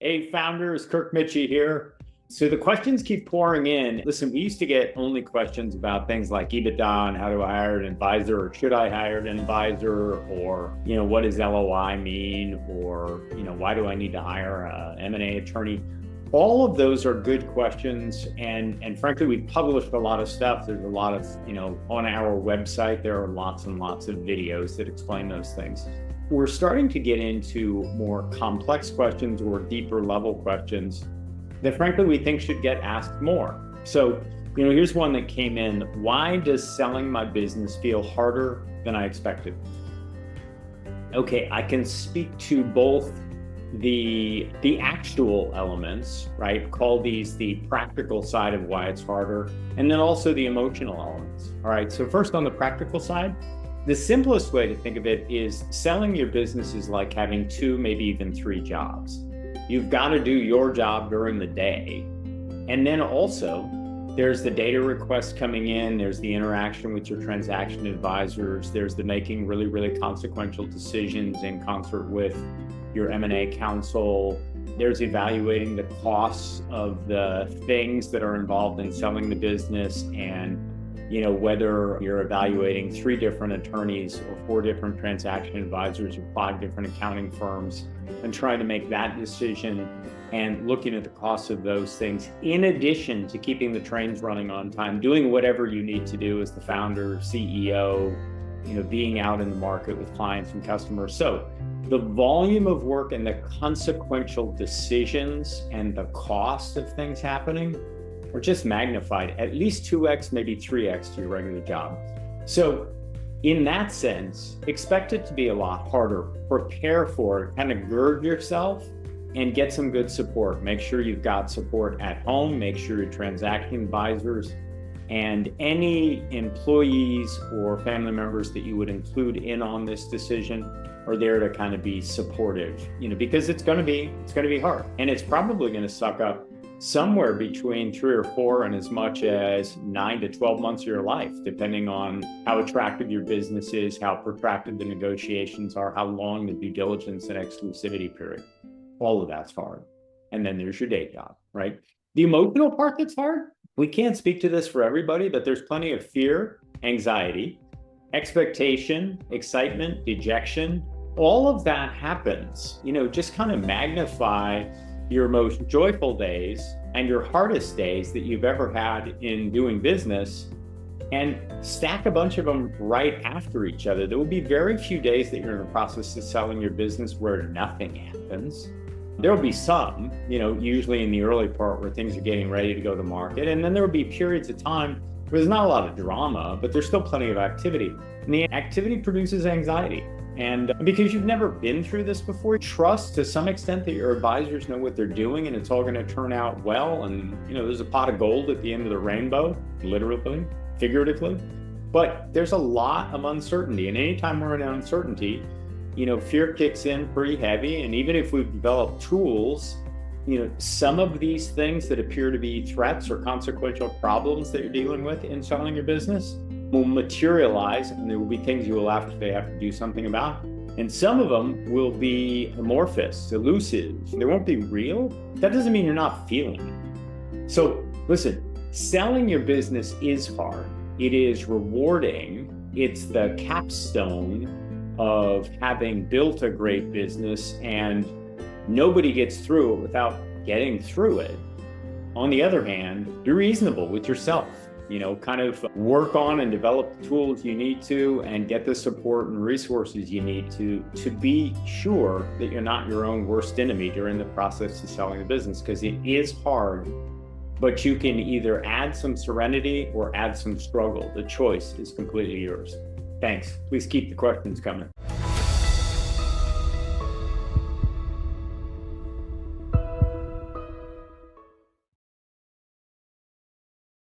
Hey, founders, Kirk Michie here. So the questions keep pouring in. Listen, we used to get only questions about things like EBITDA and how do I hire an advisor, or should I hire an advisor, or what does LOI mean, or why do I need to hire a M&A attorney? All of those are good questions, and frankly, we've published a lot of stuff. There's a lot of on our website. There are lots and lots of videos that explain those things. We're starting to get into more complex questions or deeper level questions that frankly we think should get asked more. So, here's one that came in. Why does selling my business feel harder than I expected? Okay, I can speak to both the actual elements, right? Call these the practical side of why it's harder, and then also the emotional elements. All right, so first on the practical side, the simplest way to think of it is selling your business is like having 2, maybe even 3 jobs. You've got to do your job during the day. And then also there's the data requests coming in, there's the interaction with your transaction advisors, there's the making really, really consequential decisions in concert with your M&A counsel, there's evaluating the costs of the things that are involved in selling the business, and whether you're evaluating 3 different attorneys or 4 different transaction advisors or 5 different accounting firms and trying to make that decision and looking at the costs of those things, in addition to keeping the trains running on time, doing whatever you need to do as the founder, CEO, being out in the market with clients and customers. So the volume of work and the consequential decisions and the cost of things happening are just magnified at least 2x, maybe 3x to your regular job. So in that sense, expect it to be a lot harder. Prepare for it, kind of gird yourself and get some good support. Make sure you've got support at home. Make sure your transaction advisors and any employees or family members that you would include in on this decision are there to kind of be supportive, because it's going to be hard, and it's probably going to suck up somewhere between 3 or 4 and as much as 9 to 12 months of your life, depending on how attractive your business is, how protracted the negotiations are, how long the due diligence and exclusivity period. All of that's hard. And then there's your day job, right? The emotional part that's hard, we can't speak to this for everybody, but there's plenty of fear, anxiety, expectation, excitement, dejection. All of that happens. Just kind of magnify your most joyful days and your hardest days that you've ever had in doing business and stack a bunch of them right after each other. There will be very few days that you're in the process of selling your business where nothing happens. There will be some, usually in the early part where things are getting ready to go to market. And then there will be periods of time where there's not a lot of drama, but there's still plenty of activity. And the activity produces anxiety. And because you've never been through this before, trust to some extent that your advisors know what they're doing and it's all going to turn out well. And, there's a pot of gold at the end of the rainbow, literally, figuratively. But there's a lot of uncertainty. And anytime we're in uncertainty, fear kicks in pretty heavy. And even if we've developed tools, some of these things that appear to be threats or consequential problems that you're dealing with in selling your business will materialize, and there will be things you will have to do something about. And some of them will be amorphous, elusive. They won't be real. That doesn't mean you're not feeling it. So listen, selling your business is hard. It is rewarding. It's the capstone of having built a great business, and nobody gets through it without getting through it. On the other hand, be reasonable with yourself. Kind of work on and develop the tools you need to and get the support and resources you need to be sure that you're not your own worst enemy during the process of selling the business, because it is hard, but you can either add some serenity or add some struggle. The choice is completely yours. Thanks. Please keep the questions coming.